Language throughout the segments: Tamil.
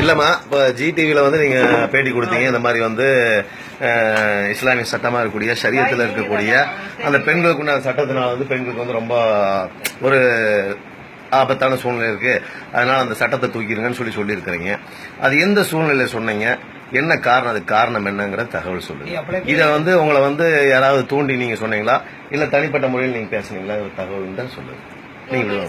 இல்லம்மா, இப்போ ஜிடிவில வந்து நீங்க பேட்டி கொடுத்தீங்க. இந்த மாதிரி வந்து இஸ்லாமிய சட்டமா இருக்கக்கூடிய ஷரியத்துல இருக்கக்கூடிய அந்த பெண்களுக்கு உண்டான சட்டத்தினால வந்து பெண்களுக்கு வந்து ரொம்ப ஒரு ஆபத்தான சூழ்நிலை இருக்கு, அதனால அந்த சட்டத்தை தூக்கிடுங்கன்னு சொல்லியிருக்கிறீங்க. அது எந்த சூழ்நிலையில சொன்னீங்க, என்ன காரணம், அதுக்கு காரணம் என்னங்கிற தகவல் சொல்லுங்க. இதை வந்து உங்களை வந்து யாராவது தூண்டி நீங்க சொன்னீங்களா, இல்ல தனிப்பட்ட முறையில் நீங்க பேசுனீங்களா, ஒரு தகவல் தான் சொல்லுங்க.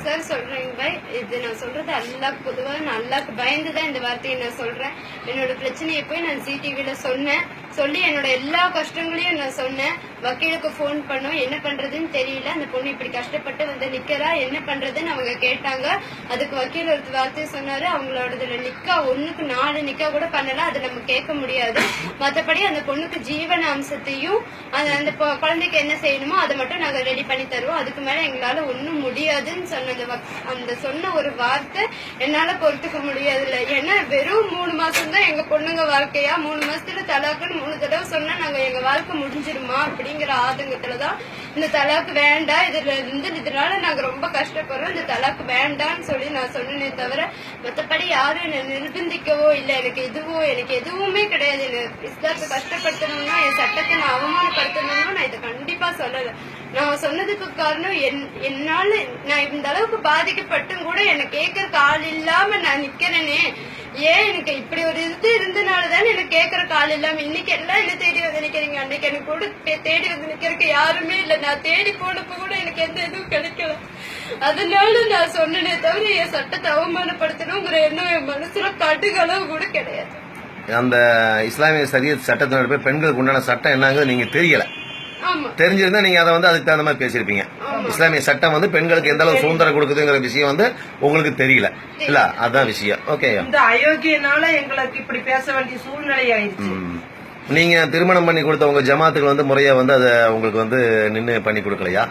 சார் சொல்றேங்க பாய், இது நான் சொல்றது அல்லாஹ்க்கு பொதுவா நான் அல்லாஹ்க்கு பயந்துதான் இந்த வார்த்தையை நான் சொல்றேன். என்னோட பிரச்சனையை போய் நான் ஜிடிவில சொன்னேன். சொல்லி என்னோட எல்லா கஷ்டங்களையும் நான் சொன்னேன். வக்கீலுக்கு போன் பண்ணோம், என்ன பண்றதுன்னு தெரியல, அந்த பொண்ணு இப்படி கஷ்டப்பட்டு வந்து நிக்கிறா, என்ன பண்றதுன்னு அவங்க கேட்டாங்க. அதுக்கு வக்கீல் ஒரு வார்த்தையை சொன்னாரு, அவங்களோட நிக்கா 1க்கு 4 நிக்கா கூட பண்ணல, அது நம்ம கேட்க முடியாது. மத்தபடி அந்த பொண்ணுக்கு ஜீவன அம்சத்தையும் அந்த குழந்தைக்கு என்ன செய்யணுமோ அதை மட்டும் நாங்க ரெடி பண்ணி தருவோம், அதுக்கு மேல எங்களால ஒன்னும் முடியாதுன்னு சொன்ன அந்த சொன்ன ஒரு வார்த்தை என்னால பொறுத்துக்க முடியாதுல்ல. ஏன்னா வெறும் 3 மாசம் தான் எங்க பொண்ணுங்க வாழ்க்கையா, 3 மாசத்துல தலாக்குன்னு 3 தடவை சொன்னா நாங்க எங்க வாழ்க்கை முடிஞ்சிருமா அப்படிங்கிற ஆதங்கத்துலதான் இந்த தலாக்கு வேண்டாம், இதனால நாங்க ரொம்ப கஷ்டப்படுறோம், இந்த தலாக்கு வேண்டாம்னு சொல்லி நான் சொன்னேனே தவிர மத்தபடி யாரும் என்ன நிர்பந்திக்கவோ இல்ல எனக்கு எதுவுமே கிடையாது. இஸ்லாத்தை கஷ்டப்படுத்தணும்னா, என் சட்டத்தை நான் அவமானப்படுத்தணும்னா நான் இதை கண்டிப்பா சொல்லல. நான் சொன்னதுக்கு காரணம் என்னால நான் இந்த அளவுக்கு பாதிக்கப்பட்டும் கூட என்ன கேட்கறதுக்கு ஆள் இல்லாம நான் நிக்கிறேனே. ஏன் எனக்கு இப்படி ஒரு இது இருந்தனாலதான் எனக்கு கேட்கறதுக்கு ஆள் இல்லாம இன்னைக்கு எல்லாம் என்ன தேடி வந்து நிக்கிறீங்க. அன்னைக்கு எனக்கு கூட தேடி வந்து நிக்கிறதுக்கு யாருமே இல்ல. நான் தேடி போனப்ப கூட எனக்கு எந்த இதுவும் கிடைக்கல. அதனால நான் சொன்னனே தவிர என் சட்டத்தை அவமானப்படுத்தணுங்கிற எண்ணம் என் மனசுல கடுகளவு கூட கிடையாது. அந்த இஸ்லாமிய சரியத் சட்டத்தினுடைய பெண்களுக்கு உண்டான சட்டம் என்னங்கிறது நீங்க தெரியல. தெரிஞ்சிருந்தா நீங்க அதை வந்து அதுக்கு தகுந்த மாதிரி பேசியிருப்பீங்க. இஸ்லாமிய சட்டம் வந்து பெண்களுக்கு எந்த அளவு சுதந்திரம் கொடுக்குதுங்கிற விஷயம் வந்து உங்களுக்கு தெரியல இல்ல, அதான் விஷயம். ஓகே, இந்த அயோக்கியனால எங்களுக்கு இப்படி பேச வேண்டிய சூழ்நிலை ஆயிடுச்சு. நீங்க திருமணம் பண்ணி கொடுத்த உங்க ஜமாத்துக்கு வந்து முறையா வந்து அதை உங்களுக்கு வந்து நின்று பண்ணி கொடுக்கலையா?